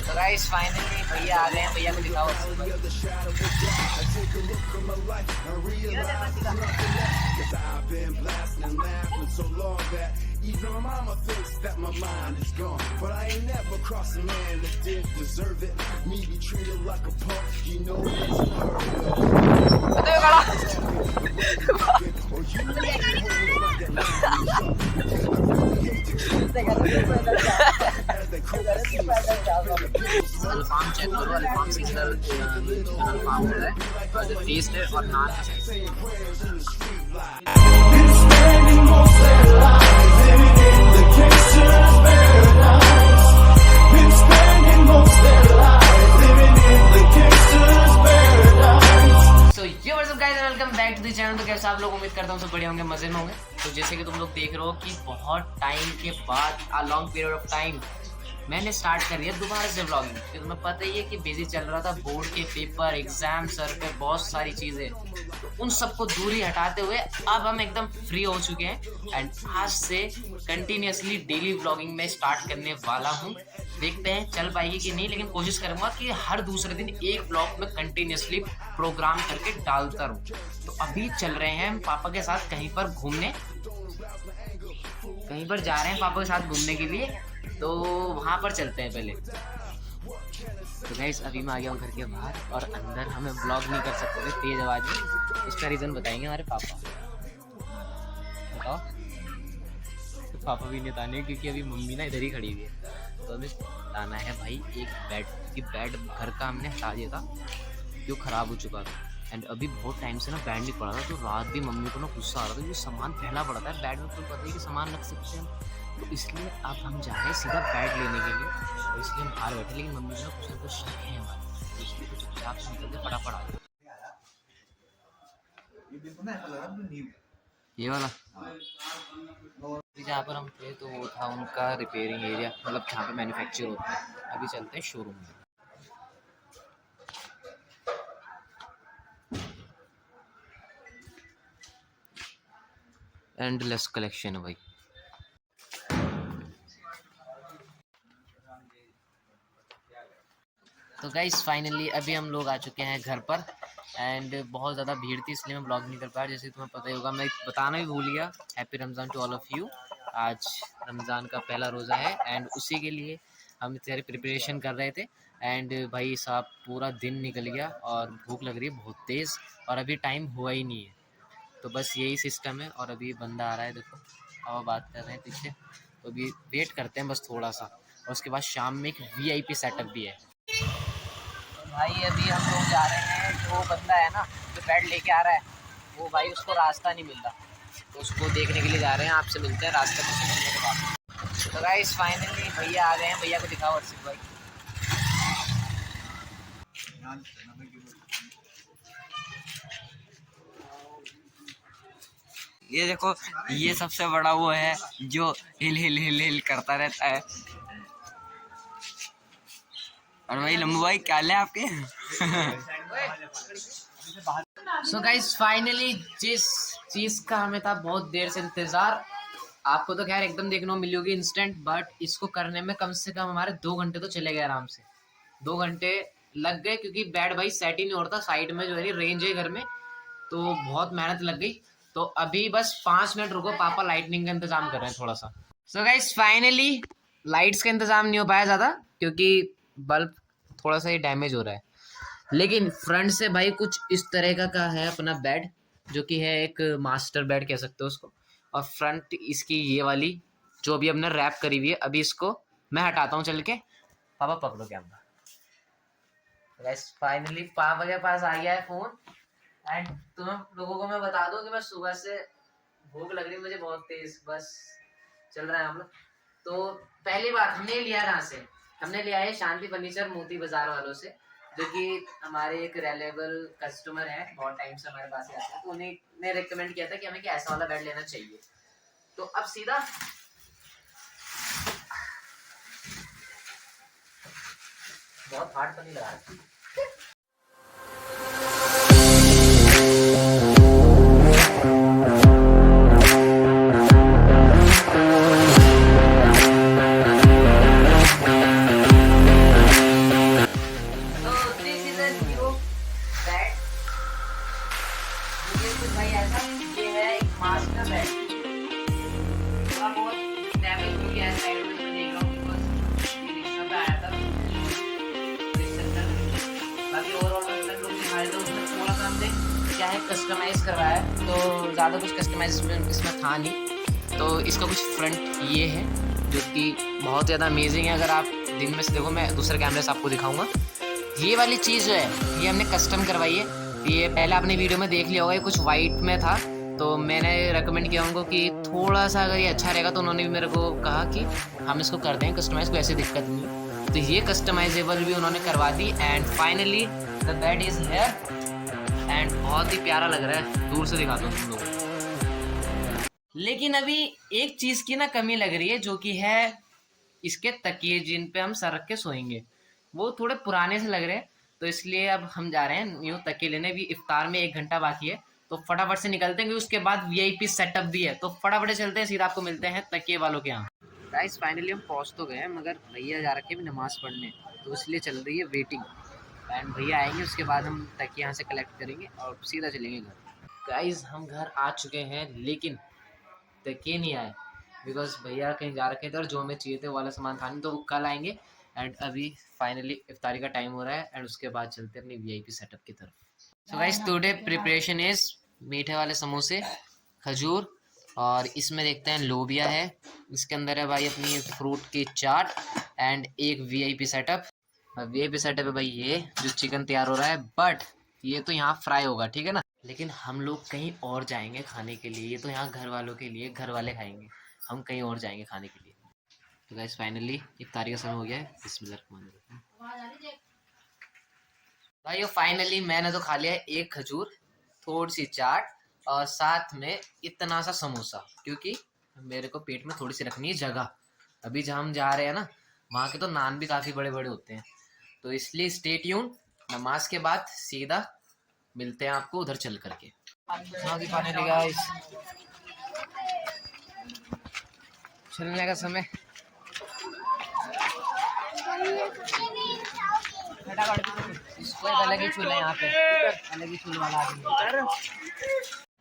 तो guys finally भैया आ गए हैं, भैया को दिखाओ। Even my mama thinks that my mind is gone, but I ain't never crossed a man that didn't deserve it. Me be treated like a punk, you know it's अल्फाम check करो, अल्फाम single Alfaham हो रहा है और जो test है और नान चैनल। तो कैसे आप लोग, उम्मीद करता हूँ सब बढ़िया होंगे, मजे में होंगे। तो जैसे कि तुम लोग देख रहे हो कि बहुत टाइम के बाद, a long period of time, मैंने स्टार्ट कर दिया दोबारा से व्लॉगिंग। क्योंकि तुम्हें पता ही है कि बिजी चल रहा था, बोर्ड के पेपर, एग्जाम, सर पे बहुत सारी चीज़ें, तो उन सबको दूरी हटाते हुए अब हम एकदम फ्री हो चुके हैं एंड आज से कंटिन्यूसली डेली व्लॉगिंग में स्टार्ट करने वाला हूँ। देखते हैं चल पाएगी कि नहीं, लेकिन कोशिश करूँगा कि हर दूसरे दिन एक व्लॉग में कंटिन्यूसली प्रोग्राम करके डालता रहूँ। तो अभी चल रहे हैं हम पापा के साथ कहीं पर घूमने, कहीं पर जा रहे हैं पापा के साथ घूमने के लिए, तो वहाँ पर चलते हैं पहले। तो गाइस अभी मैं आ गया हूँ घर के बाहर और अंदर हमें ब्लॉग नहीं कर सकते थे तेज आवाज़ में, उसका रीज़न बताएंगे हमारे पापा। बताओ। तो पापा भी नहीं बताने क्योंकि अभी मम्मी ना इधर ही खड़ी हुई है, तो हमें बताना है भाई एक बेड, कि बेड घर का हमने हटा दिया था जो ख़राब हो चुका था एंड अभी बहुत टाइम से ना बेड नहीं पड़ा था, तो रात भी मम्मी को ना गुस्सा आ रहा था क्योंकि सामान फैला पड़ा था बेड में, तो पता है कि सामान रख सकते हैं, तो इसलिए अब हम जा रहे हैं सीधा बेड लेने के लिए। तो इसलिए हम बाहर बैठे, लेकिन मम्मी ने कुछ ना कुछ शक है हमारे, तो इसलिए कुछ चुपचाप से निकलते फटाफट आ गए। ये वाला जहाँ पर हम थे तो वो था उनका रिपेयरिंग एरिया, मतलब जहाँ पे मैन्युफैक्चर होता है। अभी चलते हैं शोरूम में। एंडलेस कलेक्शन है भाई। तो गाइस फाइनली अभी हम लोग आ चुके हैं घर पर एंड बहुत ज़्यादा भीड़ थी इसलिए मैं ब्लॉग नहीं कर पाया। जैसे तुम्हें पता ही होगा, मैं बताना भी भूल गया, happy Ramzan to all of you. आज रमज़ान का पहला रोज़ा है एंड उसी के लिए हम इतनी सारी प्रिपरेशन कर रहे थे एंड भाई साहब पूरा दिन निकल गया और भूख लग रही है बहुत तेज़ और अभी टाइम हुआ ही नहीं है, तो बस यही सिस्टम है। और अभी बंदा आ रहा है, देखो और बात कर रहे हैं पीछे, तो अभी वेट करते हैं बस थोड़ा सा, और उसके बाद शाम में एक VIP सेटअप भी है। भाई अभी हम लोग जा रहे हैं, जो बंदा है ना जो बेड लेके आ रहा है, वो भाई उसको रास्ता नहीं मिल रहा, तो उसको देखने के लिए जा रहे हैं। आपसे मिलते हैं रास्ते में से मिलने के बाद। तो गाइस फाइनली भैया आ गए हैं, भैया को दिखाओ अर्षित भाई। ये देखो, ये सबसे बड़ा वो है जो हिल हिल हिल हिल करता रहता है। और भाई लम्बू भाई क्या हाल है आपके? सो गाइस फाइनली जिस चीज़ का हमें था बहुत देर से इंतज़ार, आपको तो खैर एकदम देखने को मिली होगी इंस्टेंट, बट इसको करने में कम से कम हमारे 2 घंटे तो चले गए आराम से। 2 घंटे लग गए क्योंकि बेड भाई सेट ही नहीं हो रहा था, साइड में जो है रेंज है घर में, तो बहुत मेहनत लग गई। तो अभी बस 5 मिनट रुको, पापा लाइटनिंग का इंतज़ाम कर रहे हैं थोड़ा सा। सो गाइस फाइनली लाइट्स का इंतज़ाम नहीं हो पाया ज़्यादा क्योंकि बल्ब थोड़ा सा ही डैमेज हो रहा है, लेकिन फ्रंट से भाई कुछ इस तरह का है अपना बेड, जो कि है एक मास्टर बेड कह सकते हो उसको। और फ्रंट इसकी ये वाली जो अभी हमने रैप करी हुई है, अभी इसको मैं हटाता हूँ चल के। पापा पकड़ो कैमरा। गाइस फाइनली पापा के पास आ गया है फ़ोन एंड तुम लोगों को मैं बता दूं कि मैं सुबह से भूख लग रही है मुझे बहुत तेज, बस चल रहा है हम लोग। तो पहली बात हमने लिया कहाँ से, हमने लिया है शांति फर्नीचर मोती बाजार वालों से, जो कि हमारे एक रिलायबल कस्टमर है, बहुत टाइम से हमारे पास आते हैं, तो उन्हें ने रिकमेंड किया था कि हमें ऐसा वाला बेड लेना चाहिए। तो अब सीधा बहुत हार्ड तो नहीं लगा। क्या है कस्टमाइज़ करवाया है, तो ज़्यादा कुछ कस्टमाइज इसमें था नहीं। तो इसका कुछ फ्रंट ये है जो कि बहुत ज़्यादा अमेजिंग है। अगर आप दिन में से देखो, मैं दूसरे कैमरे से आपको दिखाऊंगा। ये वाली चीज़ जो है ये हमने कस्टम करवाई है। ये पहले आपने वीडियो में देख लिया होगा, ये कुछ वाइट में था, तो मैंने रेकमेंड किया उनको कि थोड़ा सा अगर ये अच्छा रहेगा, तो उन्होंने भी मेरे को कहा कि हम इसको कर दें कस्टमाइज़, कोई ऐसी दिक्कत नहीं है। तो ये कस्टमाइजेबल भी उन्होंने करवा दी and finally the bed is here and बहुत ही प्यारा लग रहा है। दूर से दिखाता हूँ तुम लोगों को। लेकिन अभी एक चीज़ की ना कमी लग रही है, जो कि है इसके तकिए जिन पे हम सर रख के सोएंगे। वो थोड़े पुराने से लग रहे हैं, तो इसलिए अब हम जा रहे हैं यूँ तकिए लेने। भी इफ्तार में 1 घंटा बाकी है, तो फटाफट से निकलते हैं, उसके बाद वीआईपी सेटअप भी है, तो फटाफट चलते हैं, सीधा आपको मिलते हैं तकिए वालों के यहाँ। गाइस फाइनली हम पहुँच तो गए, मगर भैया जा रखे भी नमाज़ पढ़ने, तो इसलिए चल रही है वेटिंग। एंड भैया आएंगे, उसके बाद हम तकिए यहाँ से कलेक्ट करेंगे और सीधा चलेंगे घर। गाइस हम घर आ चुके हैं, लेकिन तकिए नहीं आए, बिकॉज भैया कहीं जा रखे थे और जो हमें चाहिए थे वो वाला सामान था नहीं, तो वो कल आएंगे। एंड अभी फाइनली इफ्तारी का टाइम हो रहा है, एंड उसके बाद चलते हैं अपनी वीआईपी सेटअप की तरफ। So guys today preparation is मीठे वाले समोसे, खजूर, और इसमें देखते हैं लोबिया है, इसके अंदर है भाई अपनी फ्रूट की चाट एंड एक वीआईपी सेटअप। वीआईपी सेटअप है भाई ये जो चिकन तैयार हो रहा है, बट ये तो यहाँ फ्राई होगा, ठीक है ना। लेकिन हम लोग कहीं और जाएंगे खाने के लिए, ये तो यहाँ घर वालों के लिए, घर वाले खाएंगे, हम कहीं और जाएंगे खाने के लिए। तो गाइस फाइनली इफ्तारी का समय हो गया है, बिस्मिल्लाह। भाई फाइनली मैंने तो खा लिया है एक खजूर, थोड़ी सी चाट और साथ में इतना सा समोसा, क्योंकि मेरे को पेट में थोड़ी सी रखनी है जगह। अभी जहाँ हम जा रहे हैं ना, वहाँ के तो नान भी काफ़ी बड़े बड़े होते हैं, तो इसलिए स्टे ट्यून। नमाज के बाद सीधा मिलते हैं आपको उधर चल करके। फाइनली गाइस चलने का समय। इसको एक अलग ही चूल्हा है यहाँ पे, अलग ही चूल्हा वाला आदमी।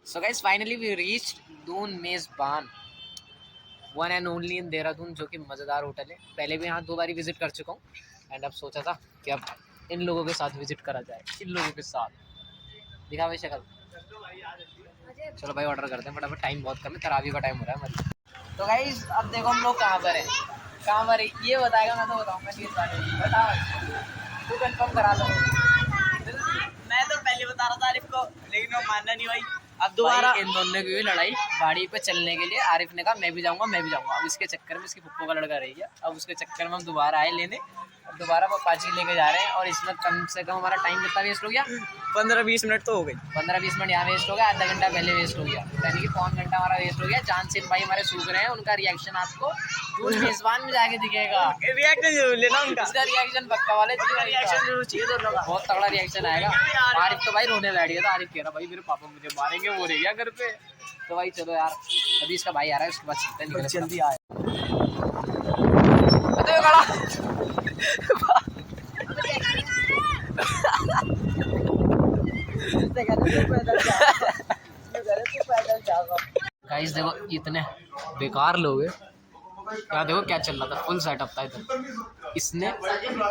So guys finally we reached Doon Mezbaan, one and only in Dehradun, जो कि मज़ेदार होटल है। पहले भी यहाँ 2 बारी विजिट कर चुका हूँ, एंड अब सोचा था कि अब इन लोगों के साथ विजिट करा जाए, इन लोगों के साथ। दिखा भाई शक्ल। चलो भाई ऑर्डर करते हैं फटाफट, टाइम बहुत कम है, तरावी का टाइम हो रहा है हमारी। तो गाइस अब देखो हम लोग कहाँ पर हैं, कहाँ पर है ये बताएगा, मैं तो बताऊँगा कि बता, तू कंफर्म करा लो। मैं तो पहले बता रहा था आरिफ को, लेकिन वो मानना नहीं भाई। अब दोबारा इन दोनों की हुई लड़ाई गाड़ी पे चलने के लिए। आरिफ ने कहा मैं भी जाऊंगा मैं भी जाऊंगा, अब इसके चक्कर में इसकी फुप्पो का लड़का रह गया, अब उसके चक्कर में हम दोबारा आए लेने, अब दोबारा वो पाची लेके जा रहे हैं, और इसमें कम से कम हमारा टाइम कितना वेस्ट हो गया, 15-20 मिनट तो हो गई। 15-20 मिनट यहाँ वेस्ट हो गया, आधा घंटा पहले वेस्ट हो गया, यानी कि 1 घंटा हमारा वेस्ट हो गया। जानसिन भाई हमारे सूख रहे हैं, उनका रिएक्शन आपको दूर मेजबान में जाके दिखेगा। रिएक्शन जरूर लेना उनका, इसका रिएक्शन पक्का वाले रिएक्शन जरूर चाहिए दोनों का। बहुत तगड़ा रिएक्शन आएगा। आरिफ तो भाई रोने बैठ गया था, आरिफ कह रहा भाई मेरे पापा मुझे मारेंगे, वो रह गया घर पे। तो भाई चलो यार, अभी इसका भाई आ रहा है, उसके बाद चलते हैं, जल्दी आए। गाइस देखो इतने बेकार लोग हैं, क्या देखो क्या चल रहा था, फुल सेटअप था इधर। इसने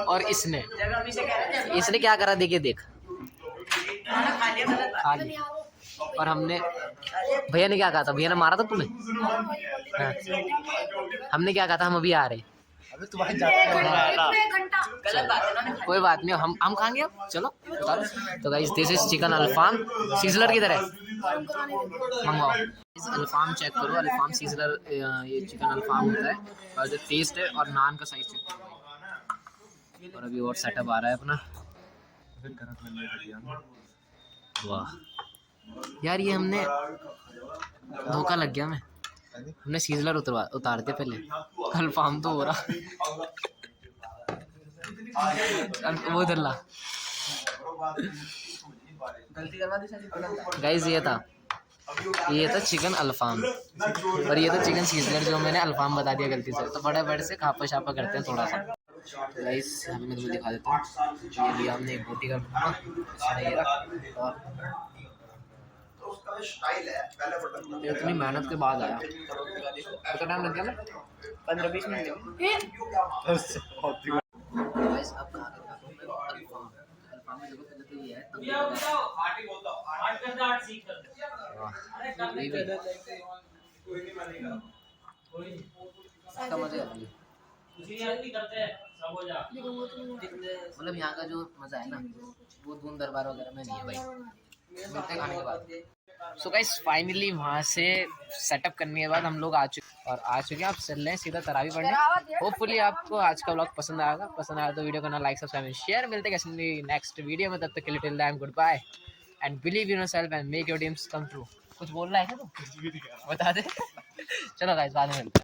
और इसने क्या करा, देखिए देख खा लिया। और हमने, भैया ने क्या कहा था, भैया ने मारा था तुम्हें? हाँ। हमने क्या कहा था, हम अभी आ रहे हैं। अबे तुम्हारे जाता कोई बात नहीं, हम खाएंगे अब, चलो बता दो। तो guys this is chicken Alfaham, sizzler की तरह मंगवाओ। इस अल्फाम चेक करो, अल्फाम सीजलर, ये चिकन अल्फाम होता है, और जो टेस्ट है और नान का साइज चेक करो। और अभी और सेटअप आ रहा है अपना। वाह यार, ये हमने धोखा लग गया, हमने सीजलर उतार दिया पहले, अल्फाम तो हो रहा। वो इधर ला गाइस, ये था चिकन अल्फाम, और ये था चिकन सीजलर, जो मैंने अल्फाम बता दिया गलती से। तो बड़े बड़े से खापा शापा करते हैं थोड़ा सा। गाइस अभी मैं तुम्हें दिखा देता हूँ, ये लिया हमने एक रोटी का टुकड़ा, इसमें ये रख, और इतनी मेहनत के बाद आया। कितना टाइम लग गया? 15-20 मिनट। ये भी। इसका मजा है भाई। मतलब यहाँ का जो मजा है ना वो दून दरबार वगैरह में नहीं है भाई। मिलते हैं खाने के बाद। सो गाइस फाइनली वहाँ से सेटअप करने के बाद हम लोग आ चुके हैं। आप चल रहे हैं सीधा तरावी पढ़ने। होपफुली आपको आज का व्लॉग पसंद आया तो वीडियो को ना लाइक सब्सक्राइब एंड शेयर। मिलते हैं किसी नेक्स्ट वीडियो में, तब तक के लिए till then good bye and believe in yourself and make your dreams come true. कुछ बोल रहा है क्या तू? बता दे। चलो गाइस बाद में मिलते हैं।